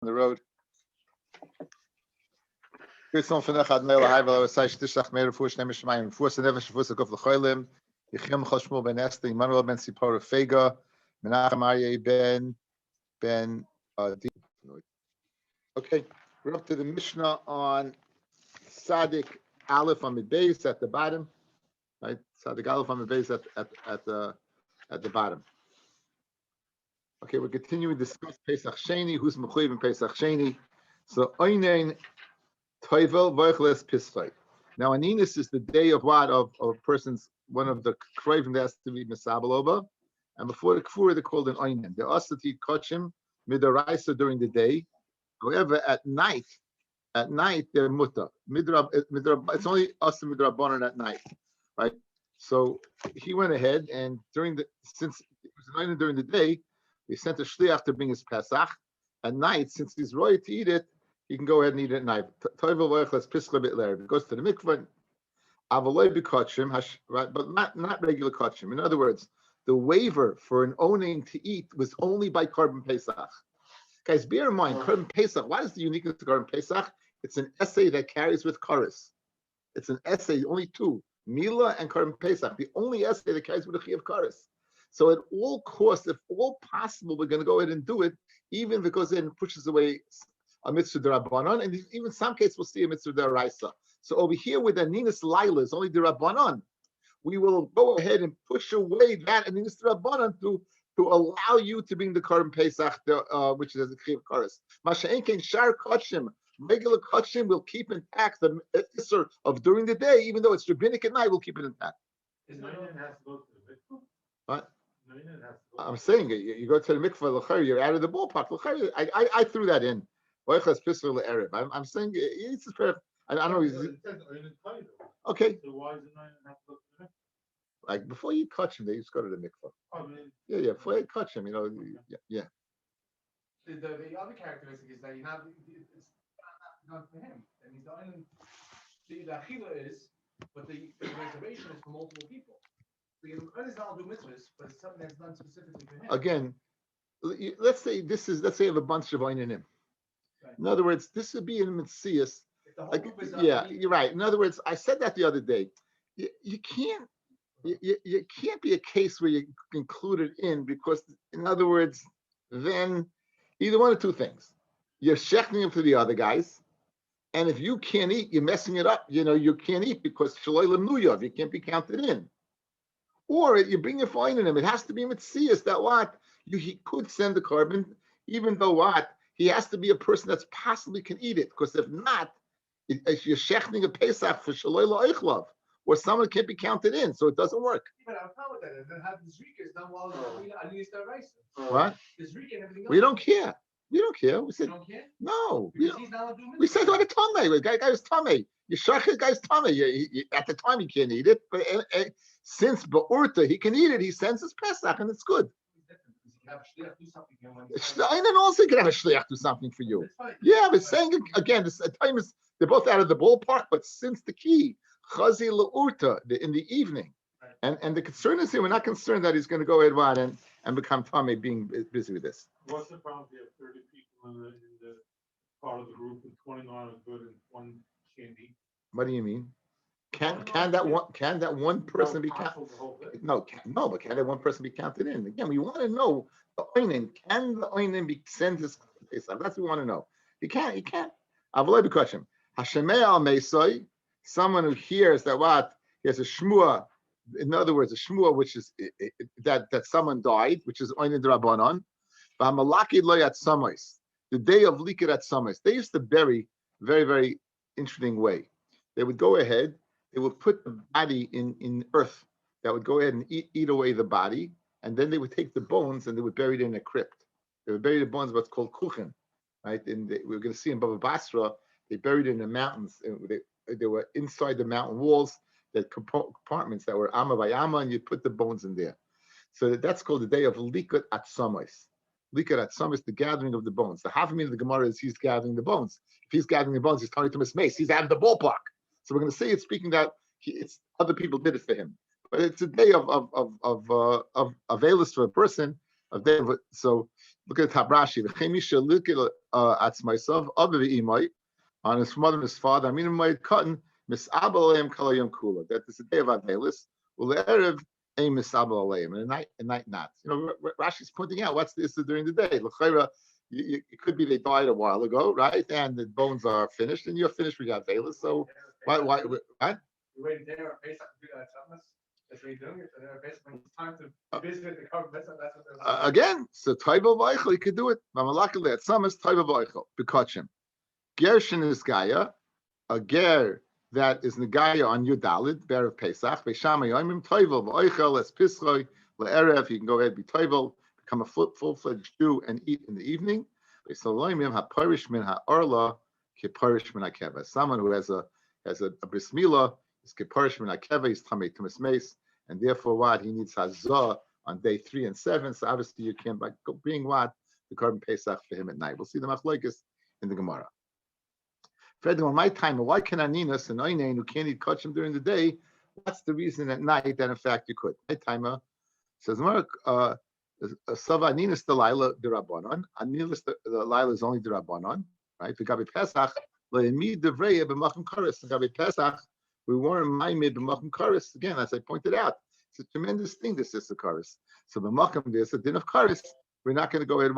the road. Okay, we're up to the Mishnah on Sadik Aleph on the base at the bottom, right? Sadik Aleph on the base at the bottom. Okay, we're continuing to discuss Pesach Sheni, who's Mechuyev in Pesach Sheni. So Oinen Toivel Voichles Pisfai. Now Aninus is the day of what? Of a person's, one of the craving that has to be Mesabalova. And before the Kfur, they're called an Oinen. They're Asati Kochim Midaraisa during the day. However, at night they're Mutta. It's only us and Midrabanan at night, right? So he went ahead and since it was an Oinen during the day, he sent a shliach to bring his Pesach. At night, since he's ready to eat it, he can go ahead and eat it at night. It goes to the mikvah, right? But not regular kachim. In other words, the waiver for an owning to eat was only by Korban Pesach. Guys, bear in mind, Korban Pesach. What is the uniqueness of Korban Pesach? It's an essay that carries with chorus. It's an essay, only two, Mila and Korban Pesach. The only essay that carries with a Chiyav chorus. So at all costs, if all possible, we're going to go ahead and do it, even if it goes in and pushes away a mitzvah d'Rabbanan, and even some cases we'll see a mitzvah d'Oraisa. So over here with Aninus Laila is only d'Rabbanan. We will go ahead and push away that Aninus d'Rabbanan to allow you to bring the Korban Pesach, which is a Chiyav chorus. Masha'enken shar kachim, regular kachim will keep intact the issur of during the day, even though it's rabbinic at night, we'll keep it intact. Is no one has to go to the mikvah? What? I'm saying you go to the mikvah, you're out of the ballpark. I threw that in. I'm saying it's just I don't know. Okay. So why does it not have to go to the mikvah? Like before you touch him, they just go to the mikvah. Yeah. Before you touch him, yeah. The other characteristic is that it's not for him. That means the achila is, but the reservation is for multiple people. So you do mitzvahs, but it's something that's done specifically for him. Again, let's say you have a bunch of oinanim. Right. In other words, this would be in Metzias. You're right. In other words, I said that the other day. You can't be a case where you include it in, because in other words, then either one of two things. You're shechting it for the other guys, and if you can't eat, you're messing it up. You can't eat because shalolim nuyav, you can't be counted in. Or you bring your fine in him. It has to be Metzias that he could send the carbon, even though he has to be a person that's possibly can eat it. Because if not, if you're shechting a Pesach for Shaloi La'ichlav, or someone can't be counted in, so it doesn't work. But I'm fine with that. And then have the Zrika is done while I need to start racing. What? The Zrika and everything else. We don't care. We don't care. We said, you don't care? No. We said what a tummy. The guy was tummy. You shach the guy's tummy. At the time he can't eat it, but since Ba'urta he can eat it, he sends his Pesach and it's good. Shleinen also can have a shliach do something for you. Yeah, but saying again, the time is they're both out of the ballpark, but since the key chazi la'urta in the evening, and the concern is here, we're not concerned that he's going to go ahead and become tummy being busy with this. What's the problem if you have 30 people in the part of the group and 29 are good and one can't eat? What do you mean? Can that one person be counted? No, but can that one person be counted in? Again, we want to know the oinen. Can the oinen be sent his Pesach? That's what we want to know. He can't. Avalei b'kachim. Hashemei al meisoi. Someone who hears that he has a shmua. In other words, a shmua which is that someone died, which is oinen d'Rabbanan. V'hamalaki lo yatzamos. The day of likid atzamos. They used to bury very, very interesting way. They would go ahead. They would put the body in earth that would go ahead and eat away the body, and then they would take the bones and they would bury it in a crypt. They would bury the bones, what's called kuchen, right? And we're going to see in Baba Basra, they buried it in the mountains. They were inside the mountain walls, the compartments that were amma by amma, and you put the bones in there. So that's called the day of Likut Atzamos. Likut Atzamos, the gathering of the bones. The half meaning of the Gemara is he's gathering the bones. If he's gathering the bones, he's talking to Miss Mace. He's out of the ballpark. So we're going to say it's speaking that it's other people did it for him, but it's a day of availus for a person. So look at Tabrashi. atzmaisav aviv imay on his mother and his father. I mean, might cotton misabel aleim kalayim kula. That is the day of Avelis. Ule'erev a misabel aleim, and at night not. Rashi's pointing out what's this during the day. L'chayra, it could be they died a while ago, right? And the bones are finished, and you're finished with Avelis. So why what? You're waiting there on Pesach to do that Shabbos. That's what you're doing. It's Pesach when it's time to visit the Korban Pesach. That's what they're Again, so Taiva Vaychel, you could do it. Mamalakal at some is Taiva Vaychel, Bekachim. Gershin is Gaia, a ger that is Negaya on Yudalid, Bear of Pesach, Beshama Yomim, Taiva Vaychel, as Pisroy, Le'erev, you can go ahead, be Taiva, become a full-fledged Jew and eat in the evening. Besaloimim HaParish Min HaOrla, Kiparish Min HaKeva. Someone who has a bris milah is Kiparish Min HaKeva, he's Tamei Tumas Meis, and therefore what? He needs Hazah on day 3 and 7. So obviously you can't bring what? The Korban Pesach for him at night. We'll see the machlokes in the Gemara. Fred, on my time, why can Aninas and Oinain who can't eat kachim during the day? What's the reason at night that in fact you could? My timer says, Mark, Sava Aninas the Laila the Rabbanon. Aninas the Laila is only the Rabbanon, right? The Gabi Pesach, Le'emid Devreya b'machim kares. The Gabi Pesach, we weren't ma'imid b'machim kares. Again, as I pointed out, it's a tremendous thing, this is the kares. So b'machim, there's a din of kares. We're not going to go ahead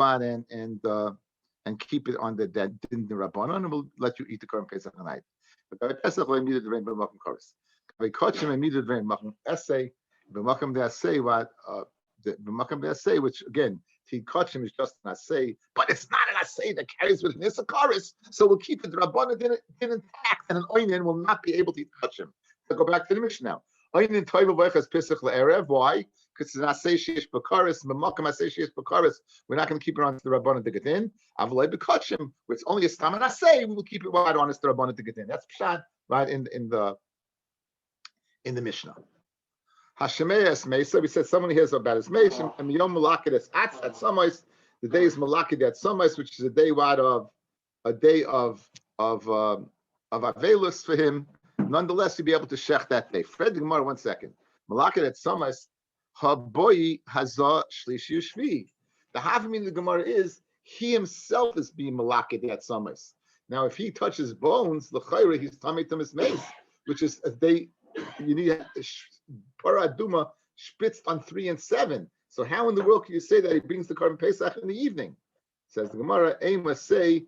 and keep it on the din the Rabbanon, and we'll let you eat the Korban Pesach tonight. But Gabi Pesach le'emid Devreya b'machim kares. Gabi kachim le'emid Devreya b'machim essay. B'machim de assay what the b'machim de assay, which again, Tid kachim is just an assay, but it's not an assay that carries with an isakaris. So we'll keep it. The Rabbanon din intact, and an oinen will not be able to eat kachim. So go back to the Mishnah now. Oinen toiv v'echas pisach le'erev. Why? Because it's an assay sheish b'karis. B'machim assay sheish b'karis. We're not going to keep it on the Rabbanon to get in. Avlei b'kachim, where it's only a stam and assay, we will keep it right on the Rabbanon to get in. That's pshat right in the Mishnah. Hashemeyas Mesa, we said someone hears about his Mesa, and Yom Malakid is at Samais, the day is Malakid at Samais, which is a day of Avelus for him. Nonetheless, you'll be able to shech that day. Fred the Gemara, 1 second. Malakid at Samais, Haboyi Hazah Shlishi Ushvi. The half meaning of the Gemara is he himself is being Malakid at Samais. Now, if he touches bones, l'chayre, he's Tamei Tumas Meis, which is a day. You need paraduma spritzed on 3 and 7. So how in the world can you say that he brings the Korban Pesach in the evening? Says the Gemara, Ema say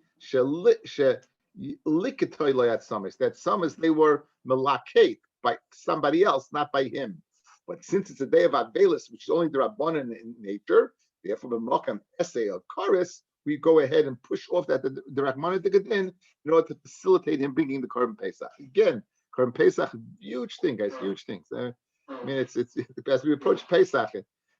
that summers they were malakate by somebody else, not by him. But since it's a day of Avelis, which is only the Rabbanon in nature, therefore the Mokam essay of Karis, we go ahead and push off that the Rahman to get in order to facilitate him bringing the Korban Pesach. Again, Korban Pesach, huge thing, guys, huge things. I mean, it's as we approach Pesach,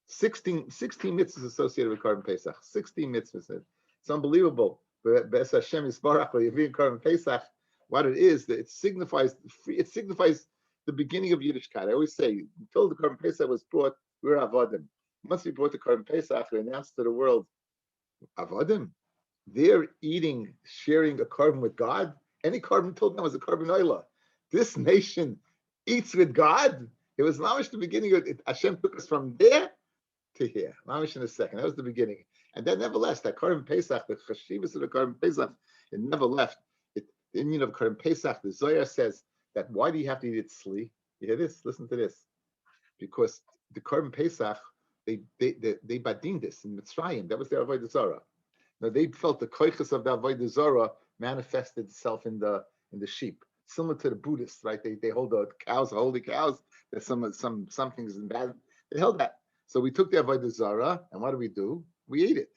16 mitzvahs associated with Korban Pesach. 16 mitzvahs. It's unbelievable. But Be'ez Hashem Yisbarach, when you read Korban Pesach, what it is, that it signifies the beginning of Yiddishkeit. I always say, until the Korban Pesach was brought, we're Avodim. Once we brought the Korban Pesach, we announced to the world, Avodim, they're eating, sharing a korban with God. Any korban until then was a korban oila. This nation eats with God. It was mamish the beginning of it. Hashem took us from there to here. Mamish in a second. That was the beginning. And that never left. That Korban Pesach, the chashivas of the Korban Pesach, it never left. The Indian of Korban Pesach, the Zohar says that why do you have to eat it sli? You hear this? Listen to this. Because the Korban Pesach, they badin this in Mitzrayim. That was their avodah zarah. Now they felt the koiches of the avodah zarah manifested itself in the sheep. Similar to the Buddhists, right? They hold the cows, holy cows. There's some things in bad. They held that. So we took the avodah zarah, and what do? We eat it.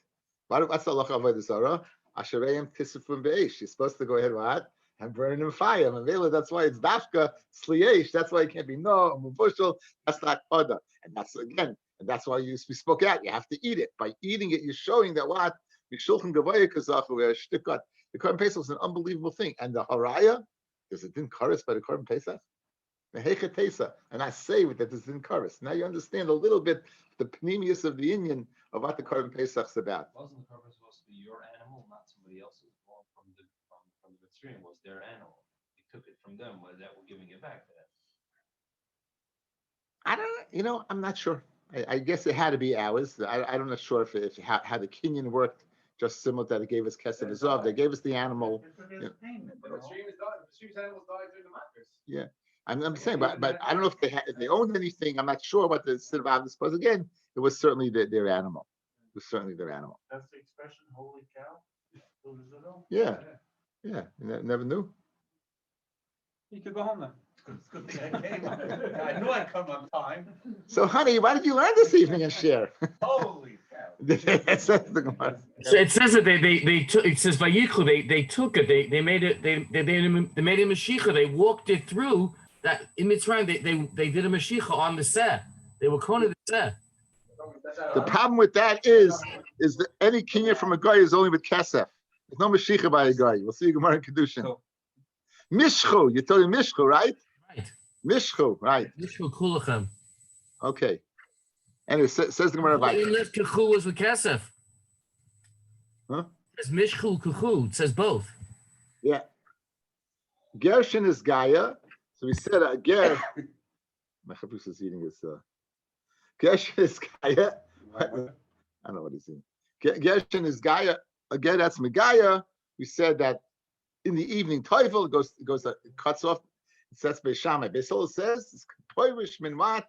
What's the halacha of avodah zarah? Asherayim tisufim be'esh. You're supposed to go ahead, what? And burn in fire. That's why it's dafka sliesh. That's why it can't be no mubushel. That's not koda. And that's why we spoke out. You have to eat it. By eating it, you're showing that what? The Korban Pesach was an unbelievable thing. And the haraya, there's a din kares by the Korban Pesach. And I say that there's din kares. Now you understand a little bit the pneumius of the Indian of what the Korban Pesach's about. Wasn't the Korban supposed to be your animal, not somebody else's? Well, from the stream was their animal. You took it from them, but that we're giving it back to them. I don't. I'm not sure. I guess it had to be ours. I'm not sure if how the Kenyan worked just similar that they gave us Kesef Azov. They gave us the animal. The stream's animals died during the Makras. Yeah. I'm saying, but I don't know if they owned anything. I'm not sure what the Sidvavis was. Again, it was certainly their animal. It was certainly their animal. That's the expression, holy cow. Yeah. Yeah. You never knew. You could go home then. I knew I'd come on time. So, honey, why did you learn this evening and share? Holy cow. It says the Gemara. So it says that they took. It says by Yichlu they took it. They made it. They made a mashicha. They walked it through. That in Mitzrayim they did a mashicha on the seh. They were calling it the seh. The problem with that is that any kinyan from a guy is only with kesef. There's no mashicha by a guy. We'll see Gemara in Kedushin. So- Mishchu, you're telling Mishchu, right? Right. Mishchu, right? Mishchu kulachem. Okay. Anyway, says the Gemara Why like, didn't lift kuchu was with kesef? Huh? It says mishchu kuchu. It says both. yeah. Gershon is Gaia. So we said Ger. My chappus is eating his. Gershon is Gaia. I don't know what he's eating. Gershon is Gaia. Again, that's Megaya. We said that in the evening, Teufel it cuts off. It says Beishamai. Beisol says it's Poirish min what?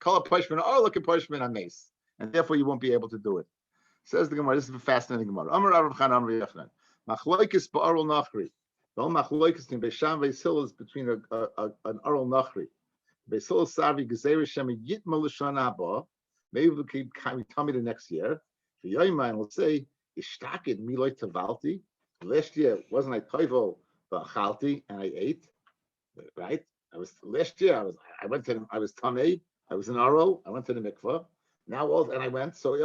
Call a Poishmin or look at Poishmin on mace, and therefore you won't be able to do it. Says the Gemara. This is a fascinating Gemara. Amar Rav Chan Amar Yochanan. Machloikis ba'arol nachri. The whole machloikis in Beisham Beisil is between an arol nachri. Beisil Savi Gezer Shem Yitma L'Shana Haba. Maybe we can tell me the next year. For Yoiman, we'll say Ishtakid Miloi Tavalti. Last year wasn't I toivel the chalti and I ate, right? I was last year. I was tamei. I was in Arol. I went to the mikvah. Now and I went. So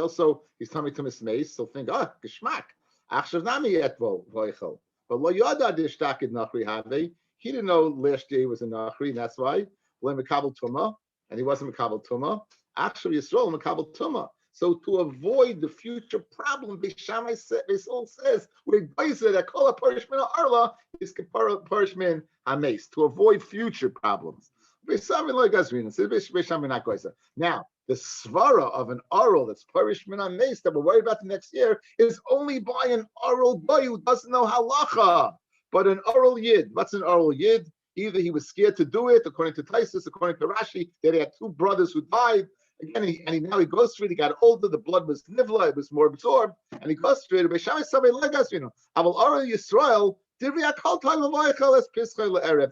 he's telling me to miss mace. So think, geschmack. Achshav nami etvo voichel. But lo yada dishtakid nachri have. He didn't know last year he was in nachri, and that's why when mekabel tuma, and he wasn't mekabel tuma. Achshav Yisrael mekabel tuma. So to avoid the future problem, Beishamai says with Beisah that kol parishmin arla is parishmin hames to avoid future problems. Beishamai like Gazrina says Beishamai not Goisa. Now the svara of an arl that's parishmin hames that we're worried about the next year is only by an arl boy who doesn't know halacha, but an arl yid. What's an arl yid? Either he was scared to do it, according to Taisus, according to Rashi, that he had two brothers who died. Again, now he goes through it. He got older. The blood was nivla. It was more absorbed, and he goes through it.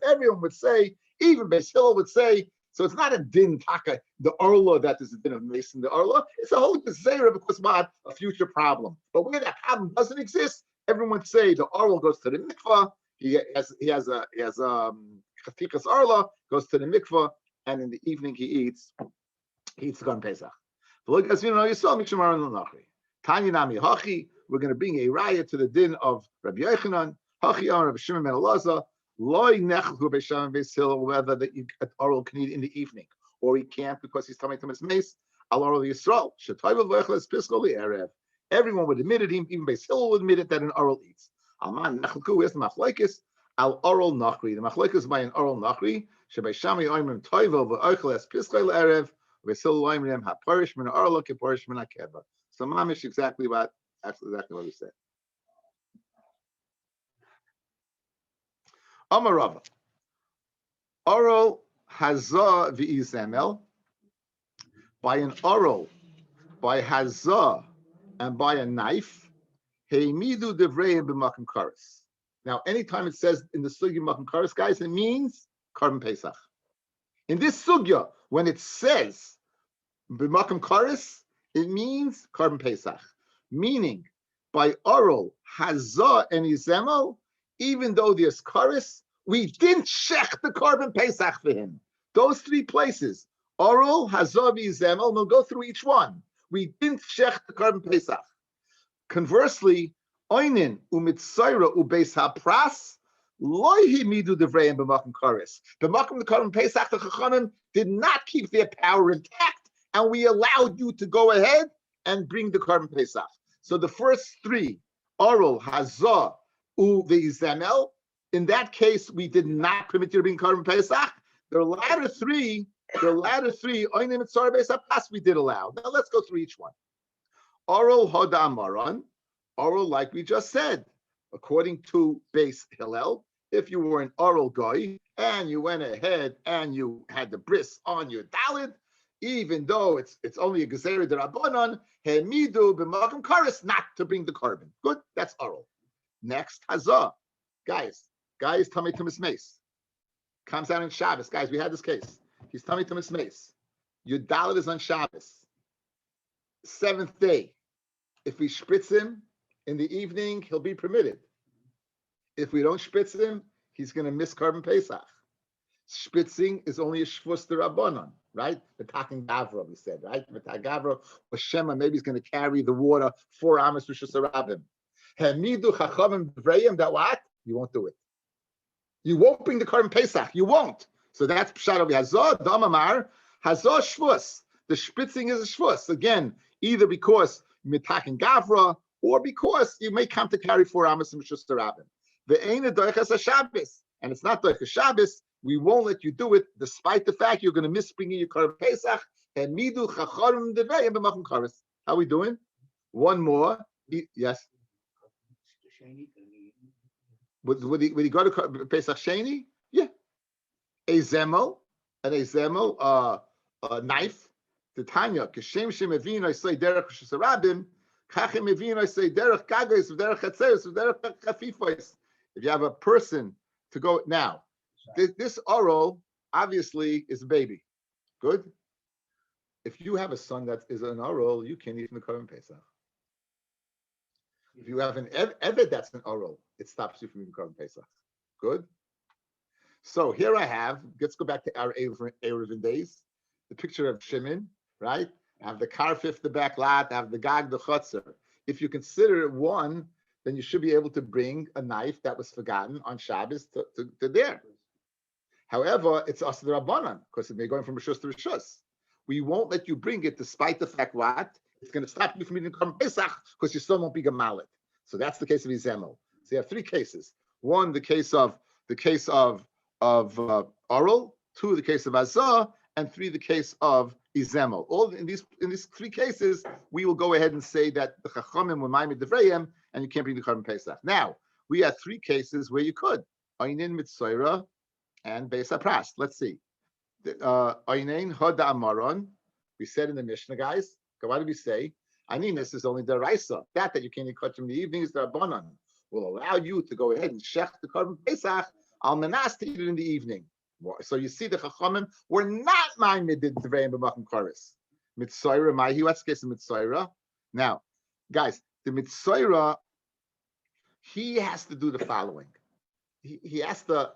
Everyone would say, even Beis Hillel would say. So it's not a din taka, the orla that is a din of mason. The orla, it's a whole gezerah because what a future problem. But where that problem doesn't exist, everyone would say the orla goes to the mikvah. He has chatikas orla goes to the mikvah, and in the evening he eats. He eats the Korban Pesach. We're going to bring a raya to the din of Rabbi Yochanan, Hachi Amar Rabbi Shimon ben Elazar, Loi Nechlu Beishamai Beisil, whether that oral can eat in the evening, or he can't because he's coming to his mace. Al Oral Yisrael, Shetayvel V'Echles Piskol Erev. Everyone would admit it. Even Beisil would admit it that an oral eats. Alman Nechlu is the Machlekes Al Oral Nachri. The Machlekes by an oral Nachri. Shebeishamai Oimrim Toivel V'Echles Piskol Erev. So mamish exactly what we said. Amarava. Oral hazah v'izemel. By an oral, by hazah, and by a knife. Heimidu devreim b'makom kares. Now, anytime it says in the sugya makom kares, guys, it means Korban Pesach. In this sugya, when it says b'makom kares, it means Korban Pesach. Meaning, by oral, hazah, and izemel, even though there's kares, we didn't shech the Korban Pesach for him. Those three places, oral, hazah, izemel, we'll go through each one. We didn't shech the Korban Pesach. Conversely, oinin umitzayra ubeis hapras, loihi midu devreim b'makom kares. B'makom the Korban Pesach, the Chachanim did not keep their power intact, and we allowed you to go ahead and bring the Korban Pesach. So the first three, oral, hazah, uveizemel, in that case, we did not permit you to bring Korban Pesach. The latter three, oinim mitzayra ubeis hapras, we did allow. Now let's go through each one. Oral hoda amaron. Oral, like we just said, according to Beis Hillel, if you were an oral guy and you went ahead and you had the bris on your dalit, even though it's only a gezerah derabanan, hemidu b'makom kares, not to bring the carbon. Good, that's oral. Next, hazah, guys, tummy to mace. Comes out in Shabbos, guys. We had this case. He's tummy to mace. Your dalit is on Shabbos. 7th day. If we spritz him in the evening, he'll be permitted. If we don't spritz him, he's going to miss carbon Pesach. Spritzing is only a shvus derabanan, right? Metakin gavra, we said, right? Metakin gavra, or Shema, maybe he's going to carry the water 4 amos rishus harabim. Hemidu chachamim b'vrayim, that what? You won't do it. You won't bring the carbon Pesach. You won't. So that's pshat of hazah damamar hazah shvus. The spritzing is a shvus again, either because mitakin gavra or because you may come to carry 4 amos and rishus harabim. The ain't a doichas Shabbos, and it's not doichas Shabbos. We won't let you do it, despite the fact you're going to miss bringing your carbon Pesach. And midu chacharim devayim b'makom kares. How are we doing? One more. Yes. Would he go to Pesach Sheni? Yeah. A zemel, a knife. The Tanya, Kashem Shem Evin, I say derech Shusarabim, Kachem Evin, I say derech Kagos, derech Chatzeres, derech Chafifos. If you have a person to go now, this oral obviously is a baby. Good. If you have a son that is an oral, you can't eat from the Korban Pesach. If you have an Eved that's an oral, it stops you from eating Korban Pesach. Good. So here I have, let's go back to our Eruvin days, the picture of Shimon, right? I have the Karfif, the back lot, I have the Gag, the Chotzer. If you consider it one, then you should be able to bring a knife that was forgotten on Shabbos to there. However, it's Asad Rabbanan, because it may go from Rishus to Rishus. We won't let you bring it despite the fact what? It's going to stop you from eating Korban Pesach because you still won't be Gemalit. So that's the case of Izemel. So you have 3 cases. 1, the case of oral, 2, the case of Azah, and 3, the case of Izemel. All in these 3 cases, we will go ahead and say that the Chachamim were Ma'amid Devrayim, and you can't bring the Korban Pesach. Now, we have 3 cases where you could. Einin Mitzoira and Beis HaPras. Let's see. Einin Hoda Amaron. We said in the Mishnah, guys. What did we say? This is only the Raisa. That you can't cut in the evening is the Rabbanan. Will allow you to go ahead and shech the Korban Pesach al manas to eat it in the evening. So you see the Chachamim were not ma'amid Devrayim b'makom kares. Mitzoira Mahi. What's the case of Mitzoira? Now, guys, the Mitzoira, he has to do the following. He has to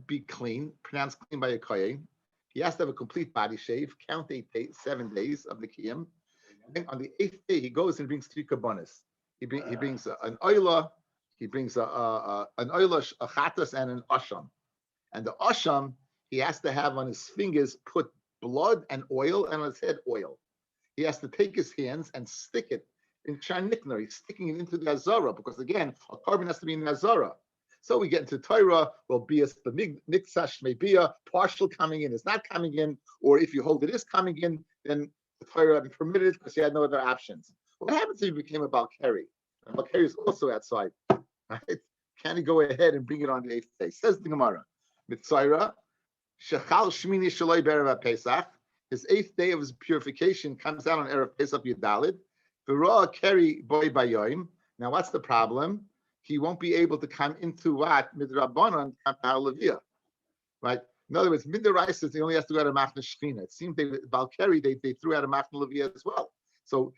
be clean, pronounced clean by a kohen. He has to have a complete body shave, count 7 days of the kiyum. And on the 8th day, he goes and brings 3 kabbanas. He brings an oila, he brings an oila, a chatas, and an asham. And the asham, he has to have on his fingers put blood and oil, and on his head oil. He has to take his hands and stick it in Sharnikner. He's sticking it into the Azara, because again, a carbon has to be in the Azara. So we get into Torah, well, bias the niksash may be a partial coming in is not coming in, or if you hold it is coming in, then the Torah would be permitted because he had no other options. What happens if he became a Balkari? And Balkari is also outside, right? Can he go ahead and bring it on the 8th day? Says the Gemara, Mitzayra, Shechal Shmini Shaloi Be'erev Pesach. His 8th day of his purification comes out on Erev Pesach Yudalid. V'roa Keri Boy Bayoim. Now, what's the problem? He won't be able to come into what? Midrabanan, come to Halavia. Right? In other words, Midraisa, he only has to go out of Machna Shechina. It seems Balkari, they threw out of Machna Levia as well. So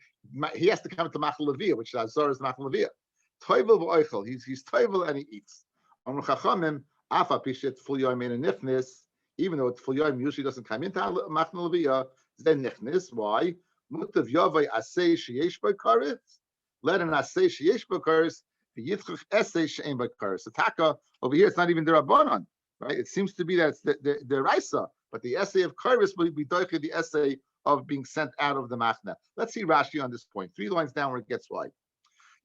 he has to come to Machna Levia, which Azor is Machna Levia. Toivel v'oichel, he's toivel and he eats. On Chachamim, Afa Pishet Full Yom and Nifnis, even though Full Yom usually doesn't come into Machna Levia, then Nifnis. Why? Mutav Yavai Asay Sheyesh B'Karetz. Let an Asay Sheyesh B'Karetz. The Yitzchak essay she'en b'kares. The taka over here, it's not even the Rabbanon, right? It seems to be that it's the Raisa, but the essay of kares will be doiche the essay of being sent out of the machna. Let's see Rashi on this point. 3 lines down where it gets why.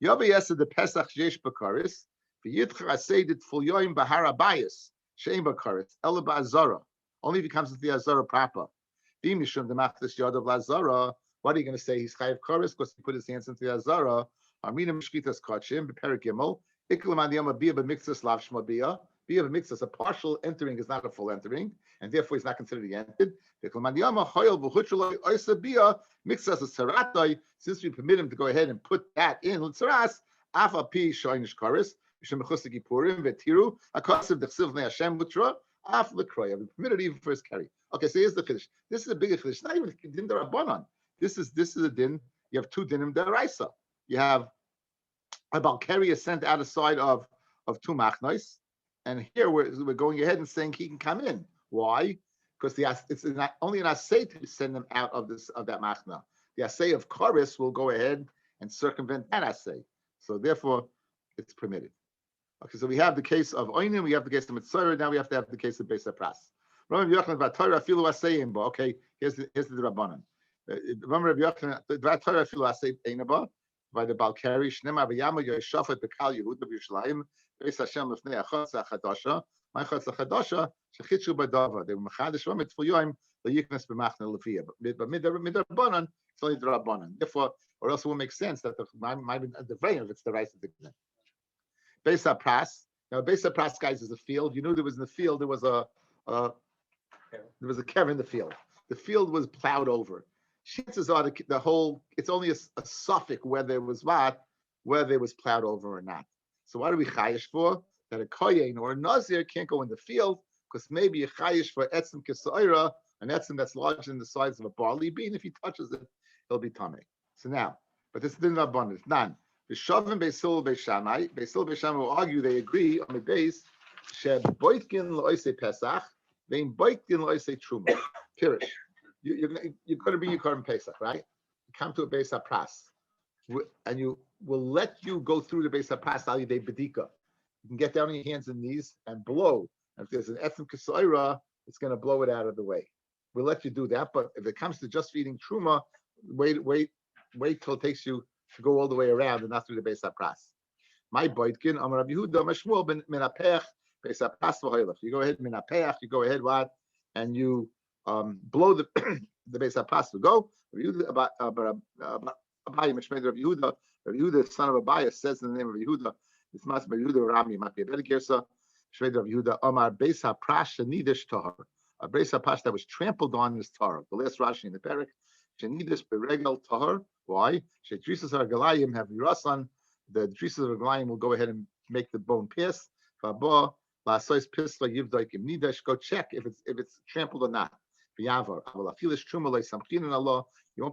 Yavi essay the Pesach yesh b'kares. The Yitzchak essay did full yoim b'hara bayis she'en b'kares. Ela ba'azara. Only if he comes to the azara proper. B'mishum the machnas yad of lazara. What are you going to say? He's chayiv kares because he put his hands into the azara. Amina Mishkitas Kachim, Beperik Gimel, Iklam Adiyama Bia Bemixas Lav Shma Bia. Bia Bemixas, a partial entering is not a full entering, and therefore is not considered the entered. Iklam Adiyama Hoyel Vuhutrulai Oisa Bia, Mixas a Saratai, since we permit him to go ahead and put that in, Litzaras, Afa Pi Shoinish Karis, Shemachusiki Purim, Vetiru, Akasiv Dechsivne Hashem Mutra, Af Lekroya. We permitted even for his carry. Okay, so here's the Kiddush. This is a bigger Kiddush. Not even Din Darabanan. This is a din. You have two dinim deraisa. You have a Balkari is sent outside of two machnos, and here we're going ahead and saying he can come in. Why? Because it's not only an assay to send them out of that machna. The assay of Koris will go ahead and circumvent that assay. So therefore, it's permitted. Okay, so we have the case of Oinim, we have the case of Mitzvah, now we have to have the case of Beis HaPras. Okay, here's the Rabbanan. Remember Rabbi Yochanan, the Torah Filu Asay Einaba by the Balkari Shnema V'Yama Yoshafat Bekal Yehuda B'Yerushalayim Beis Hashem Lefnei Achotz Achadasha My Chotz Achadasha Shechitzu Badava They were Machadish Ramit Fuyoim LeYiknes B'Machna Lefiyah but Midrabanan it's only the Rabbanan therefore or else it will make sense that the Vrayim if it's the right thing. Beis HaPras now Beis HaPras guys is a field you knew there was in the field there was a kever in the field. The field was plowed over. Chances are the whole, it's only a suffix whether it was plowed over or not. So what are we chayish for? That a kohen or a nazir can't go in the field because maybe a chayish for etzem kesaira, an etzem that's larger than the size of a barley bean. If he touches it, he'll be tamei. So now, but this didn't have abundance. None. The Shavim Beisil Beishamai will argue they agree on the base. Sheb boitkin loisei Pesach, vein boitkin loisei Truma. Pirish. You're going to be your current Pesach, right? You come to a Beis HaPras, and will let you go through the Beis HaPras al yidei bedika. You can get down on your hands and knees and blow. And if there's an etzem kesaira, it's going to blow it out of the way. We'll let you do that, but if it comes to just feeding truma, wait till it takes you to go all the way around and not through the Beis HaPras. My boitkin, Amar Rabbi Yehuda, Mashmuel ben Menapech, Beis HaPras v'hoylach. You go ahead Menapech, you go ahead what, and you blow the Beis HaPras to go. Rabbi Yehuda, son of Abaye, says in the name of Yehuda, this must be Yehuda Rami, might be a better gersa. Shved Rabbi Yehuda, Omar Beis HaPras shenidish tahar. A Beis HaPras that was trampled on is tahar. The last Rashi in the parak, shenidish beregel tahar. Why? Shedrisas Galayim have Yirasan. The Drisas of Galayim will go ahead and make the bone pierce. Go check if it's trampled or not. You won't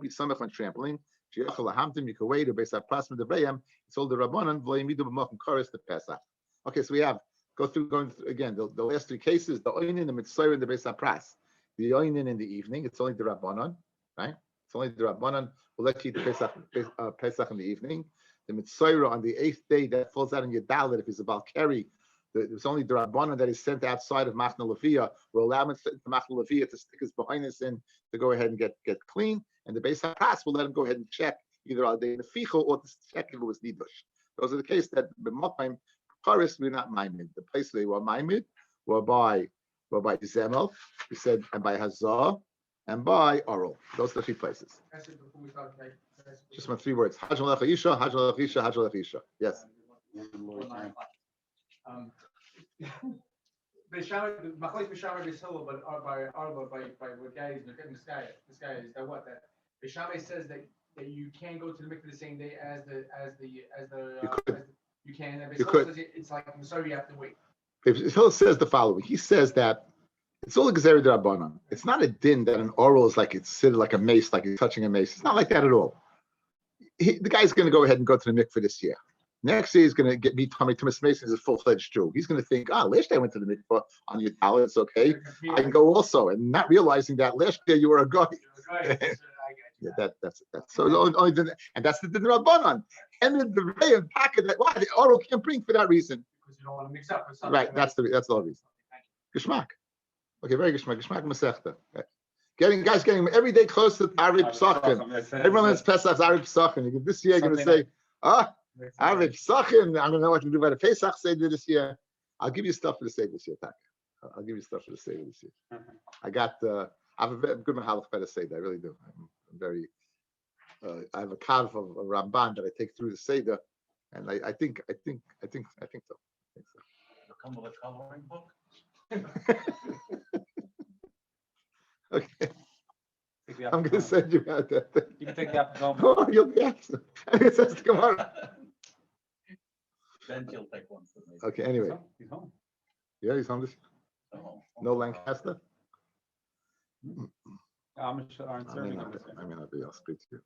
be samech on trampling. You can wait. It's all the Rabbanan. Okay, so we have going through again the last three cases: the oinin, the mitzvah, and the Beis HaPras. The oinin in the evening, it's only the Rabbanan, right? It's only the Rabbanan. We'll let you eat the Pesach in the evening. The mitzvah on the 8th day that falls out in your dalit if he's a Balkari. It's only the Rabbanan that is sent outside of Machna Lefiyah. We'll allow him to Machna Lefiyah to stick his behind us in to go ahead and get clean. And the Beis HaPras will let him go ahead and check either al day neficho or to check if it was nidush. Those are the case that b'motayim Paris we're not maimed. The place they were maimed were by Zemel, we said, and by Hazah, and by Oral. Those are the three places. Just my three words. Hajj Alech Isha, Hajj Alech Isha, Hajj Alech Isha. Yes. Machlokes Beishamai Beishilo, but by what guy is this guy is that what that Beishamai says that you can go to the mikveh the same day as the you can and Beishilo says it's like I'm sorry you have to wait. Beishilo says the following. He says that it's all a Gezer D'Rabbanan. It's not a din that an oral is like it's sitting like a mace, like he's touching a mace. It's not like that at all. The guy's going to go ahead and go to the mikveh this year. Next year he's going to meet Tommy Thomas Mason as a full-fledged Jew. He's going to think, last year I went to the mikveh on your talent, it's okay. I can go also, and not realizing that last year you were a guy. Yeah, that's so only and that's the din Rabbanan. And the way of pocket that why the oral can't bring for that reason. Because you don't want to mix up with something. Right, that's the whole reason. Geschmack. Okay, very geschmack. Geschmack Masechta. Getting every day closer to Arib Pesachim. Everyone has Pesach's Arib Pesachim. This year you're going to say, Arib Pesachim. I'm going to know what to do by the Pesach Seder this year. I'll give you stuff for the Seder this year, Tak. I'll give you stuff for the Seder this year. I have a good mahalach by the Seder. I really do. I'm very. I have a kav of a Ramban that I take through the Seder, and I think so. It'll come with a coloring book. Okay, Think we have I'm to going to go- send you out that thing. You can take the apple. Oh, you'll be excellent. And it says the Gemara. Then she'll take one for me. Okay, anyway, He's home. yeah, he's on this. Oh. No Lancaster. I'm sure aren't I may serving not be. him. I may not be. I'll speak to you.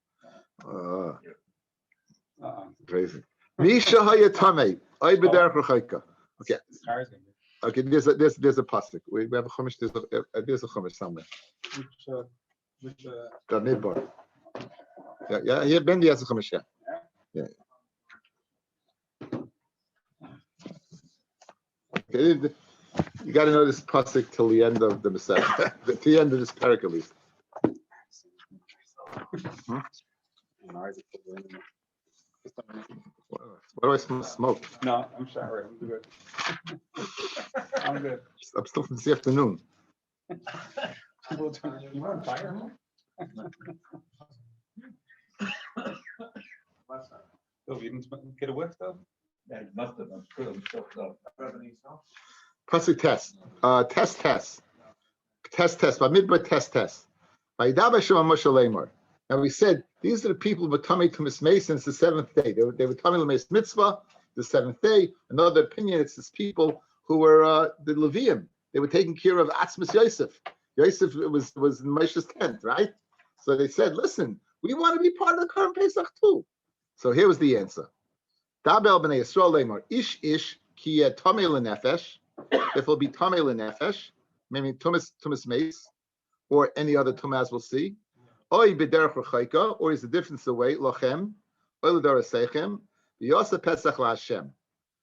Crazy. Misha hayatame. I b'derech l'chayka. Okay. Okay. There's a pasuk. We have a chumash. There's a chumash somewhere. Which The midbar. Yeah. Here Bendy has a chumash. Yeah. Okay. You got to know this pasuk till the end of the Masech. To the end of this parak at least. What do I smoke? No, I'm sorry. I'm good. I'm good. I'm still from this afternoon. You on fire? So you didn't get a whiff though? Yeah, it must have been really choked up. Pasuk test. Test. Bamidbar test. Now we said these are the people who were tummy to Mismay since the seventh day. They were tummy to mitzvah the seventh day. Another opinion, it's these people who were the Levium. They were taking care of Atzmas Yosef. Yosef was in Moshe's tent, right? So they said, listen, we want to be part of the current Pesach too. So here was the answer. Dabel b'nei Yisrael lemar ish ki tummy lenefesh. If it'll be tummy lenefesh, meaning tumas meis, or any other tumah as we'll see. Oy b'derech rechayka, or is the difference the way lochem, oy l'darasechem, v'yasa pesach la'Hashem.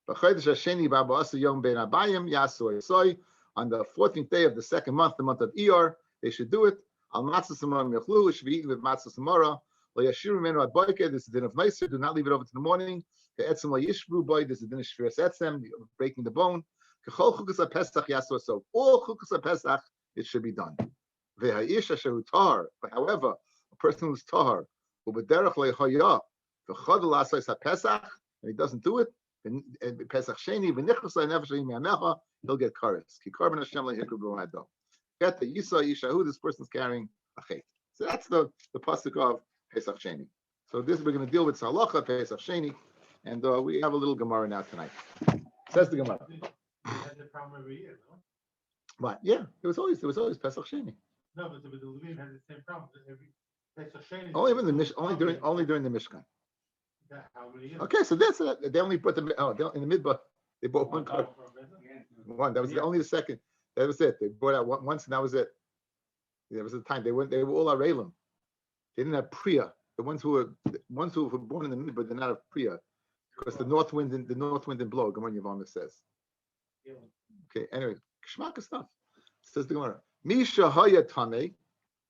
B'chodesh hasheni b'aba'asa yom ben abayim yasu soy. On the 14th day of the second month, the month of Iyar, they should do it. Al matzah samara mechlu, it should be eaten with matzah samara. Lo yashiru menu ad boyke, this is the din of meiser. Do not leave it over to the morning. The etzem lo yishbru boy, this is the din of shviras etzem, breaking the bone. Kechol chukas pesach yasu so. All chukas pesach, it should be done. Ve'ha'ish asher tahar. However, a person who's tahar, u'bederach le'haya, v'chad l'asais ha'pesach, and he doesn't do it, Pesach Sheni, v'nichus le'nefesh me'amecha, he'll get kares. Ki karban Hashem le'hikru b'ma'ado. Get the Yisa Yishahu, this person's carrying a chet. So that's the pasuk of Pesach Sheni. So this we're going to deal with Salacha Pesach Sheni, and we have a little Gemara now tonight. Says the Gemara. Had the problem every year, no? Right? Yeah, it was always Pesach Sheni. No, but the Levine had the same problem. Every Pesach Sheni. Only during the Mishkan. Yeah, how many years? Okay, so that's it. They only put in the midbar. They bought one card. One. That was only the second. That was it. They brought out once, and that was it. There was a time they were all Arelim. They didn't have Priya. The ones who were born in the midbar, they're not of Priya, because the north wind didn't blow. Gemara Yevamah says. Okay. Anyway, Kishmaka stuff. Says the Gemara. Misha haya tamei,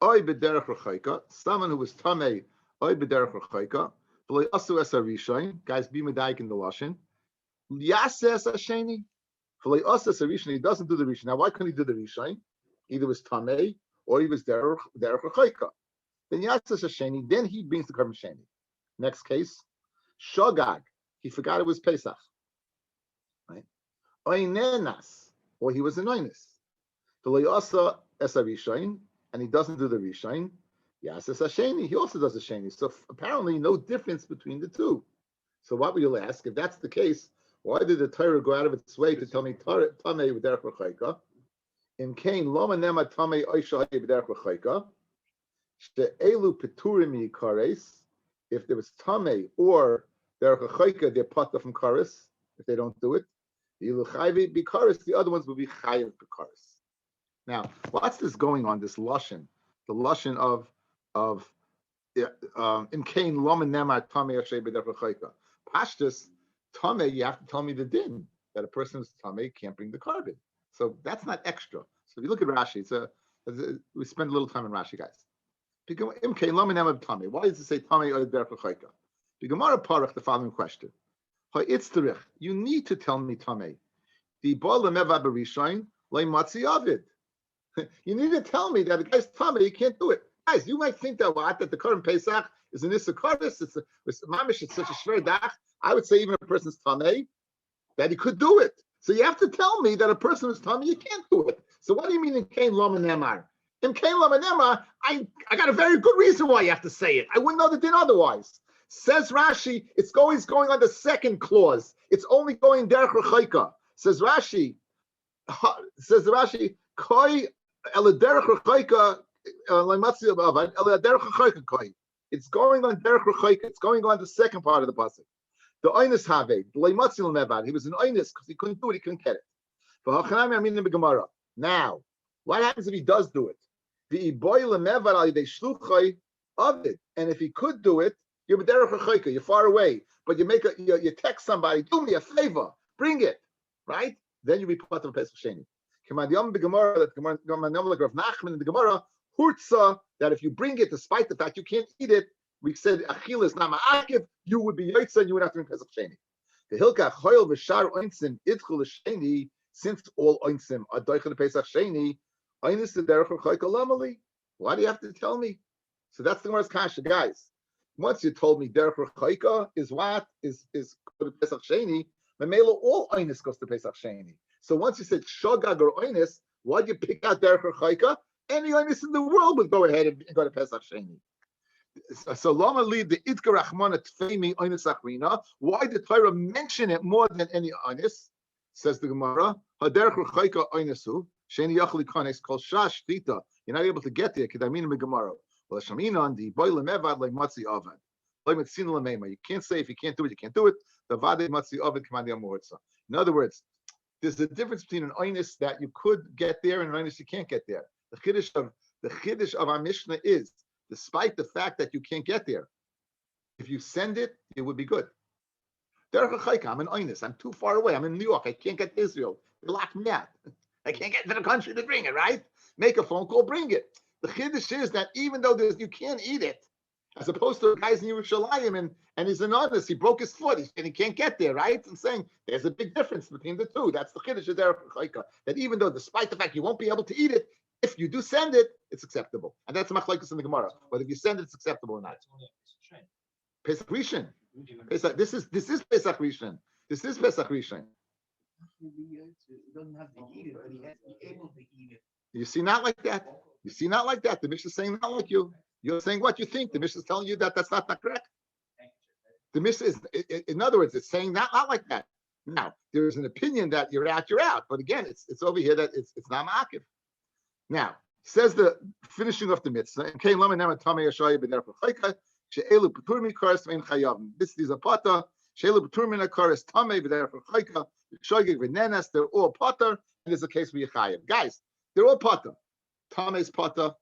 oy b'derech rechayka. Someone who was tamei, oy b'derech rechayka. V'lo asu es harishayin. Guys, be medayik in the lashon. Yaseh es hasheni. V'lo asu es harishayin. He doesn't do the rishon. Now, why couldn't he do the rishon? Either it was tamei or he was derech rechayka. Then yaseh es hasheni. Then he brings the carbon sheni. Next case, shogag. He forgot it was Pesach. Right? Oinenas, or he was an oinus. V'lo asu es harishayin, and he doesn't do the rishon. Yes, it's a sheni. He also does a sheni. So apparently, no difference between the two. So what will you ask? If that's the case, why did the Torah go out of its way to tell me tamei v'derech rechayka? In Cain, loma nema tamei oisha v'derech rechayka. She'elu peturim yikares. If there was tamei or derech rechayka, they're pata from kares. If they don't do it, ilu chayvi bikares. The other ones will be chayiv bikares. Now, what's this going on? This lashon, the lashon of in Cain loman nemar tamei asher b'derech rechayka. Pashtus tamei, you have to tell me the din that a person who's tamei can't bring the carbon. So that's not extra. So if you look at Rashi, we spend a little time in Rashi, guys. In Cain loman nemar tamei. Why does it say tamei or b'derech rechayka? The Gemara parach the following question: Ha'itzterich, you need to tell me tamei. The bal lemeva b'rishayin le'matzi avid. You need to tell me that the guy's tamei, he can't do it. guys, you might think that that the current Pesach is an Issachar. It's mamish. It's such a shver dach. I would say even a person's tamei that he could do it. So you have to tell me that a person who's tamei you can't do it. So what do you mean in kain lama nemar? In kain lama nemar, I got a very good reason why you have to say it. I wouldn't know the din otherwise. Says Rashi, it's always going on the second clause. It's only going derech rechaika. Says Rashi, koi el derech rechaika lematzi avad el derech rechaika koi. It's going on derech rechaika. It's going on the second part of the pasuk. The oinus have lematzi lemevad. He was an oinus because he couldn't do it. He couldn't get it. Now, what happens if he does do it? The boy lemevad al yidei shluchai of it, and if he could do it. You're you're far away, but you you text somebody, do me a favor, bring it, right? Then you be part of Pesach Sheni. Nachman in the Gemara, hurtza, that if you bring it, despite the fact you can't eat it, we said achil is not ma'akiv, you would be yotza and you would have to bring Pesach Sheni. The hilkach choil v'shar oinsim idchul sheni, since all oinsim are doichel Pesach Sheni, oinis the derech rechaika lamali. Why do you have to tell me? So that's the Gemara's kasha, guys. Once you told me derech rechaika is what is Pesach Sheni, Memela all oinus goes to Pesach Sheni. So once you said shogag or oinus, why'd you pick out derech rechaika? Any oinus in the world would go ahead and go to Pesach Sheni. So lama lead the itka rachmana tfeimi oinus achrina. Why did Torah mention it more than any oinus? Says the Gemara, haderech rechaika oinusu sheni yachli kanes kol shash tita. You're not able to get there. Kedamin in Gemara. Well, Shaminan, the boy lemevad like matzi oven. You can't say if you can't do it, you can't do it. The vade matzi oven command yamurza. In other words, there's a difference between an oinus that you could get there and an oinus you can't get there. The chiddush of our Mishnah is, despite the fact that you can't get there, if you send it, it would be good. I'm an oinus. I'm too far away. I'm in New York. I can't get to Israel. They locked me out. I can't get to the country to bring it. Right? Make a phone call, bring it. The chiddush is that even though you can't eat it, as opposed to guys in Yerushalayim and he's an honest, he broke his foot and he can't get there, right? I'm saying there's a big difference between the two. That's the chiddush of derech rechaika. That even though, despite the fact you won't be able to eat it, if you do send it, it's acceptable. And that's the machlokes in the Gemara. Whether if you send it, it's acceptable or not. Pesach Rishon. This is Pesach Rishon. This is Pesach Rishon. He doesn't have to eat it, but he has to be able to eat it. You see, not like that. You see, not like that. The Mishnah is saying not like you. You're saying what you think. The Mishnah is telling you that that's not correct. The Mishnah is, in other words, it's saying not like that. Now, there is an opinion that you're out. But again, it's over here that it's not ma'akiv. Now, says the finishing of the mitzvah. This is a pata. They're all pata. And there's a case where you chayav. Guys, they're all pata. Tame is pata.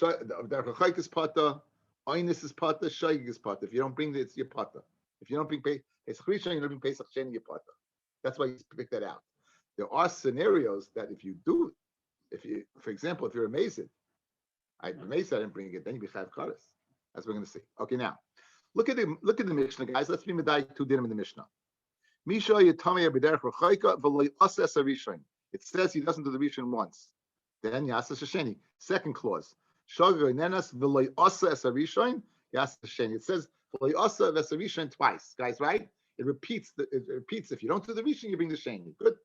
Derech rechaika is pata. Oinus is pata. Shoigig is pata. If you don't bring it, it's your pata. If you don't bring Pesach Rishon, you don't bring Pesach Sheni, your pata. That's why you pick that out. There are scenarios that if you do, for example, if you're amazed, I didn't bring it, then you be chayav kares. That's what we're going to see. Okay, now look at the Mishnah, guys. Let's be medayik two dinim in the Mishnah. Misha yitame b'derech rechaika v'lo yaseh rishon. It says he doesn't do the rishon once. Then yaseh sheni. Second clause. Shoger nenas v'lo yaseh rishon yaseh sheni. It says v'lo yaseh rishon twice, guys. Right? It repeats. It repeats. If you don't do the rishon, you bring the sheni. Good.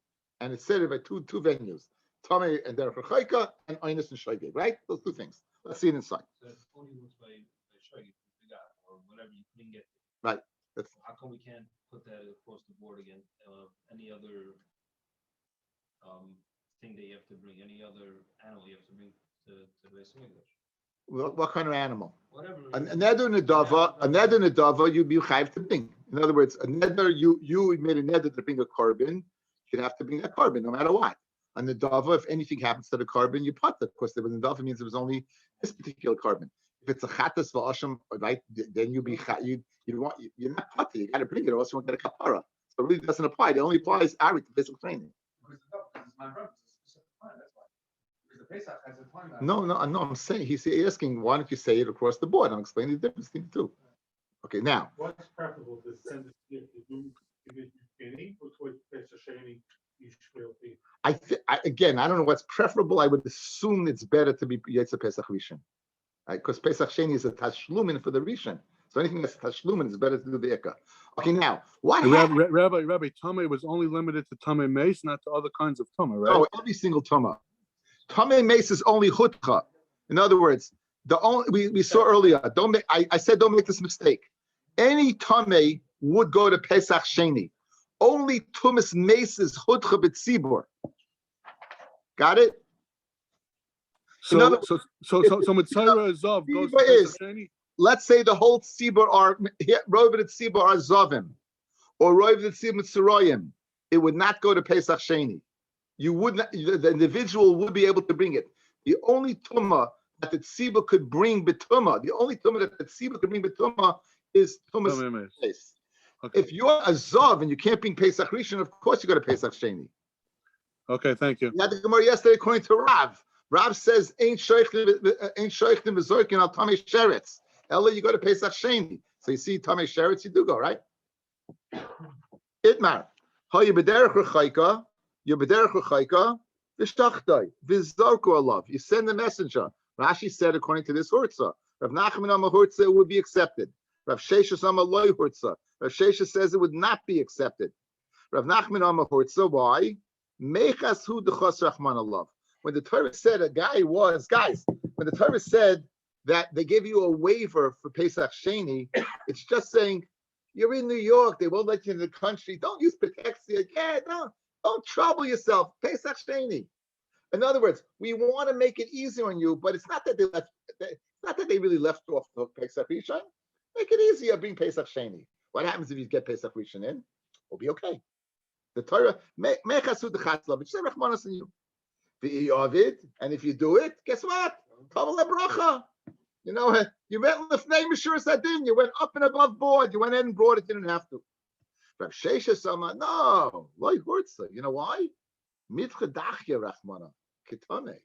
And it's said by two venues. Tame and derech rechaika and oinus and shoger. Right? Those two things. Let's see it inside. So it's only was by shoger or whatever you couldn't get. Right. How come we can't put that across the board again? Any other thing that you have to bring? Any other animal you have to bring to Beis Mikdash? What kind of animal? Whatever. A neder nedava, you be chayav to bring. In other words, a neder, you made a neder to bring a carbon, you'd have to bring that carbon no matter what. A nedava, if anything happens to the carbon, you put that. Of course, the nedava means it was only this particular carbon. If it's a chatas v'asham, right, then you're not pata. You got to bring it, or else you won't get a kapara. So it really doesn't apply. It only applies to basic training. Because it's my brother, it's a specific time, that's why. Because the Pesach has a time. No. I'm saying he's asking. Why don't you say it across the board? I'm explaining the difference between the two. Okay, now. What's preferable to send it if you do give it Sheni or towards Pesach Sheni? Again, I don't know what's preferable. I would assume it's better to be Yetzer Pesach Rishon. Because Pesach Sheni is a Tashlumin for the Rishon. So anything that's Tashlumin is better to do the Ikka. Okay, now, what happened? Rabbi, Tumah was only limited to Tumah Mace, not to other kinds of Tumah, right? No, every single Tumah. Tumah Mace is only Chutcha. In other words, we saw earlier, I said don't make this mistake. Any Tumah would go to Pesach Sheni. Only Tumas Mace is Chutcha B'tzibur. Got it? So Mitzvah Azov goes to Pesach Sheni? Let's say the whole tzibur are Rovid tzibur are Zovim, or Rovid tzibur Tzeroyim. It would not go to Pesach Sheni. You would not. The individual would be able to bring it. The only tumah that the tzibur could bring betumah, the only tumah that the tzibur could bring betumah is tumah. Okay. If you're a Zov and you can't bring Pesach Rishon, of course you go to Pesach Sheni. Okay, thank you. We had the Gemara yesterday according to Rav. Rav says ain't shoichtim bezorkin al tamei sheretz. Ella, you go to Pesach Sheni. So you see Tamei Sheretz, you do go, right? Itmar. Ha you b'derech rechaika, v'shtachdai, v'zorku alav. You send the messenger. Rashi said, according to this Hurtza, Rav Nachman Amar Hurtza, it would be accepted. Rav Sheshes Amar Loi Hurtza. Rav Sheshes says it would not be accepted. Rav Nachman Amar Hurtza, why? Mechas hu d'chas Rachman alav. When the Torah said when the Torah said that they give you a waiver for Pesach Sheni, it's just saying, you're in New York, they won't let you in the country, don't use Petexia, don't trouble yourself, Pesach Sheni. In other words, we want to make it easier on you, but it's not that they really left off the Pesach Rishon. Make it easier, bring Pesach Sheni. What happens if you get Pesach Rishon in? We'll be okay. The Torah, mechasu d'chatzla, which is rachmanas in you. And if you do it, guess what? Kaval lebracha. You know, you went lifnei mishur sadin. You went up and above board. You went in and brought it. You didn't have to. Rav Shesha Sama, no, loy hurtza. You know why? Mitcha dachya rachmana kitame.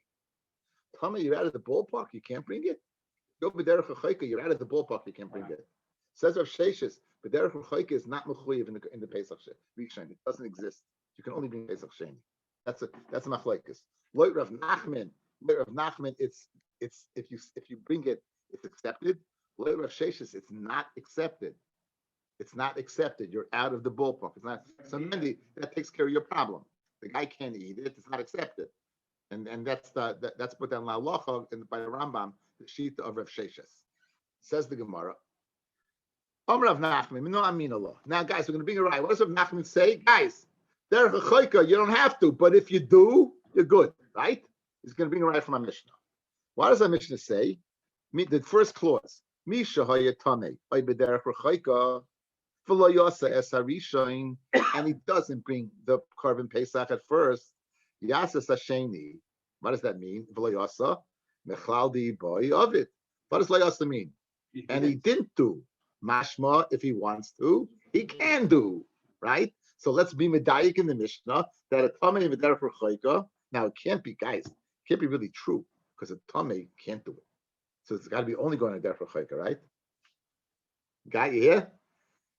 Tame, you're out of the ballpark. You can't bring it. Go b'derech hachoika. You're out of the ballpark. You can't bring it. Says Rav Sheshes, b'derech hachoika is not mechuyev in the Pesach Rishon. It doesn't exist. You can only bring Pesach Sheni. That's a machlekes. Loy Rav Nachman. It's if you bring it, it's accepted. Loy Rav Sheshes, it's not accepted. It's not accepted. You're out of the ballpark. It's not. So Mendy, that takes care of your problem. The guy can't eat it. It's not accepted. And that's put down la halacha by the Rambam, the sheet of Rav Sheshes. Says the Gemara. Rav Nachman, no amin Allah. Now, guys, we're going to bring a right. What does Rav Nachman say? Guys, derech hachoika, you don't have to, but if you do, you're good, right? He's going to bring a right from our Mishnah. What does our Mishnah say? The first clause, Misha hayatame, ay b'derech hachoika, v'lo yasa es harishain, and he doesn't bring the carbon Pesach at first. Yasa sasheni. What does that mean? V'lo yasa mechaldi boy of it. What does lo yasa mean? And he didn't do. Mashma, if he wants to, he can do, right? So let's be medayik in the Mishnah that a tamei v'derech hachoika. Now it can't be, guys. It can't be really true because a tamei can't do it. So it's got to be only going on derech hachoika, right? Got you here?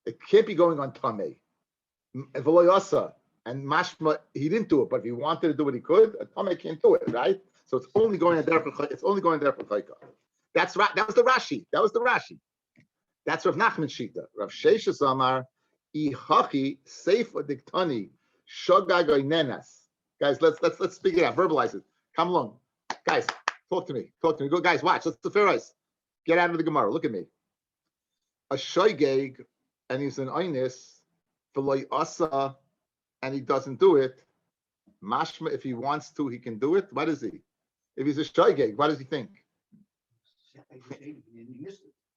It can't be going on tamei. V'lo yasa and mashma, he didn't do it, but if he wanted to do it, he could. A tamei can't do it, right? So it's only going on derech hachoika. It's only going on derech hachoika. That's right. That was the Rashi. That's Rav Nachman Shita. Rav Sheshes Amar, Ihachi Seifa Diktani Shogagoi Nenas. Guys, let's speak it out, verbalize it. Come along, guys. Talk to me. Go, guys. Watch. Let's the get out of the Gemara. Look at me. A shoygeg, and he's an oynis v'loy asa, and he doesn't do it. Mashma, if he wants to, he can do it. What is he? If he's a shoygeg, what does he think?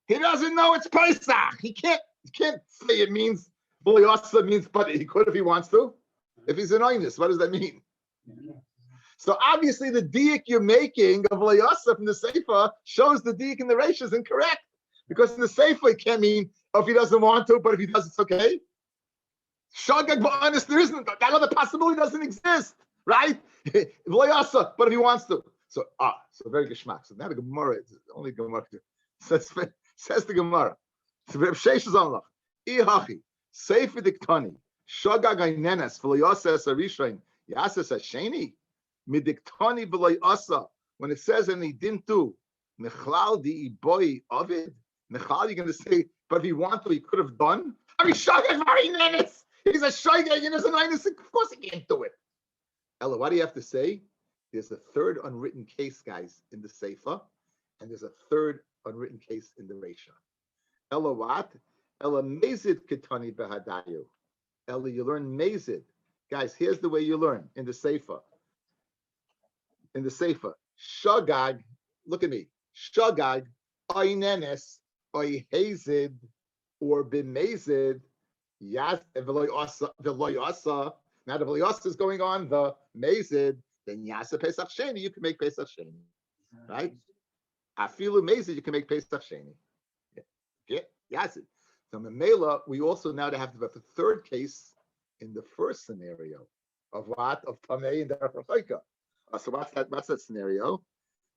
He doesn't know it's Pesach. He can't say it means Boyasa means, but he could if he wants to. If he's an oynis, what does that mean? So obviously the diak you're making of Boyasa from the Seifa shows the diak in the Reish is incorrect. Because in the Seifa it can't mean if he doesn't want to, but if he does, it's okay. Shagag ba'anis, there isn't that other possibility doesn't exist, right? Boyasa, but if he wants to. So very geschmack. So now the Gemara, it's only Gemara. Says the Gemara. So Reb Sheish is on Ihachi Sefer Diktani Shagag Ainenes V'Loyasa Sarishain Yasa Sasheni. Midiktani v'loy asa. When it says and he didn't do, Mechlal di boy of it. Mechlal, you're going to say, but if he wanted to, he could have done. I mean, Shagag Marinenis. He's a Shagag and there's an Inus. Of course he can't do it. Ella, what do you have to say? There's a third unwritten case, guys, in the Sefer, and there's a third unwritten case in the Reisha. Ella, what? Ella Mezid Ketani Behadayu. Ella, you learn Mezid. Guys, here's the way you learn in the Sefer. In the Sefer, Shagag, look at me. Shagag, Oinenes, Oihezid, or Bimezid, Yas, Veloy Asa. Now the Veloy Asa is going on the Mezid, then Yasa Pesach Sheni, you can make Pesach Sheni. Right? Afilu Mezid, you can make Pesach Sheni. Yeah, Yasid. So Memela, we also now have the third case in the first scenario of what? Of Tamei and Derech Chaika. So what's that scenario?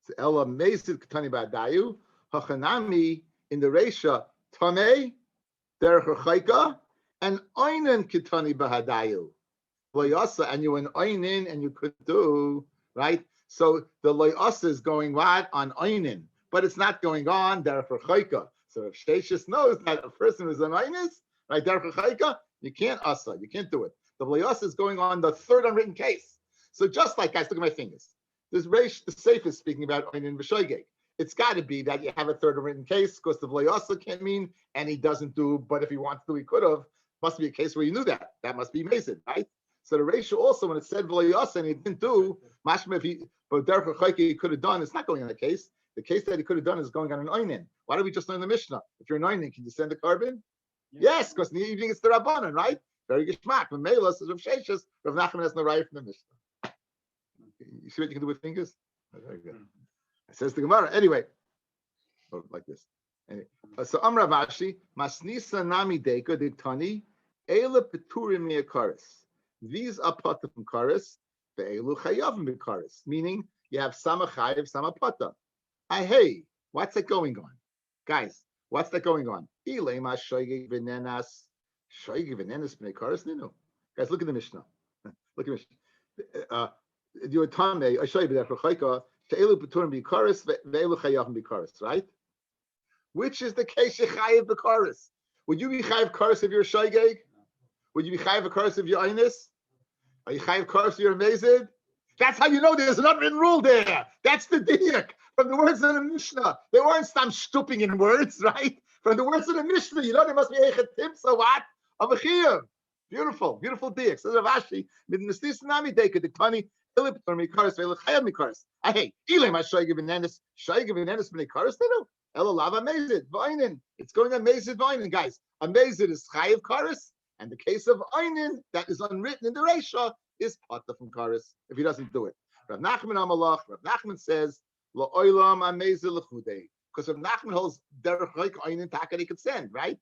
So Ella Mezid Ketani Ba'adayu, Hachanami in the Reisha, Tamei, Derech Chaika, and Oinen Ketani Ba'adayu. Loyasa, and you an Oinin, and you could do, right? So the Loyasa is going what? On Oinin, but it's not going on Derech Chaika. So if Sheshis knows that a person is an Oinis, right, Derech Chaika, you can't asa, you can't do it. The Loyasa is going on the third unwritten case. So just like, guys, look at my fingers. This Reish, the Seif is speaking about Oinin V'Shoigeg. It's got to be that you have a third unwritten case because the Loyasa can't mean, and he doesn't do, but if he wants to, he could have. Must be a case where you knew that. That must be Mason, right? So the Reish also, when it said Loyasa and he didn't do, mashma if he, but Derech Chaika he could have done, it's not going on a case. The case that he could have done is going on an Oinin. Why don't we just learn the Mishnah? If you're an Oinin, can you send a carbon? Yes, because in the evening it's the Rabbanan, right? Very geschmack. When Mela says Rav Sheshes, Rav Nachman has no right from the Mishnah. You see what you can do with fingers? Very good. It says the Gemara. Anyway, like this. Anyway. So Amra Vashi, Masnisa Nami Deka Diktani, Ela Peturim Miakaris. These are pata from Karis, Ve'elu Chayavim Bikaris, meaning you have Sama Chayav, Sama Pata. Hey, what's that going on? Guys, what's that going on? Ilema Shoigig Venenas, Shoigig Venenas Bikaris Ninu. Guys, look at the Mishnah. Look at Mishnah. Your Tame, I show you that for Chayka, Ve'elu Peturim Bikaris, Ve'elu Chayavim Bikaris, right? Which is the case Yechayev Bikaris? Would you be Chayev Karis if you're Shoigig? Would you be Chayev Karis if you're Einis? Are you Chayev Karis if you're Amazed? That's how you know there's an unwritten rule there. That's the diyak from the words of the Mishnah. They weren't some stooping in words, right? From the words of the Mishnah, you know there must be a so what? Of a chiyuv. Beautiful, beautiful diyak. So Ravashi, mit mistis nami deka diktani ilip for mikaris ve'ilip chayav mikaris. Hey, ilay ma shoyge v'nenes b'nei karis tenu. Ela lava amazed v'aynin. It's going amazed v'aynin, guys. Amazed is chayav karis, and the case of aynin that is unwritten in the Reisha is pata from karis if he doesn't do it. Rav Nachman Amalach, Rav Nachman says lo oilam amazed l'chudei, because Rav Nachman holds derech chaik aynin taka he could send, right?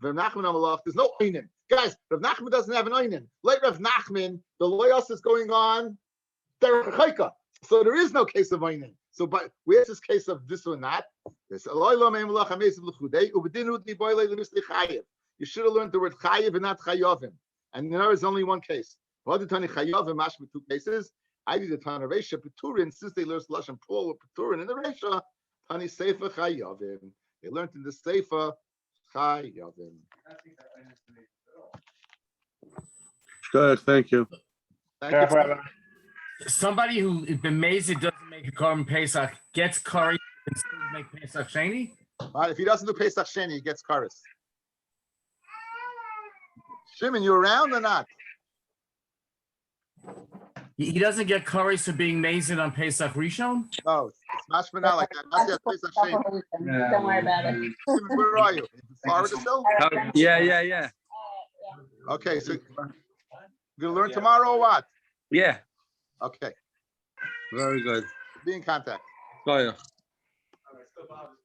Rav Nachman Amalach, there's no aynin, guys. Rav Nachman doesn't have an aynin. Like Rav Nachman, the loyos is going on derech chaika, so there is no case of aynin. So, but where's this case of this or not? There's oilam amalach amazed l'chudei ubedinu di boile l'misli chayev. You should have learned the word chayev and not chayovim. And there is only one case. Two cases. I did the Tana Reisha Peturin, since they learned Lashon Paul Peturin in the Reisha, Tani Sefer Chayavim. They learned in the Sefer Chayavim. Good, thank you. Thank you. Somebody who b'mezid doesn't make a korban Pesach gets curry and still make Pesach Sheni? If he doesn't do Pesach Sheni, he gets Karis. Shimon, you around or not? He doesn't get curry for being mazed on Pesach Rishon? No, it's mashmana like that. Not yet Pesach Sheni. Don't worry about it. Shimon, where are you? In Florida still? Yeah. Okay, so you're gonna learn tomorrow or what? Yeah, Okay, very good. be in contact. Bye. All right, still bothers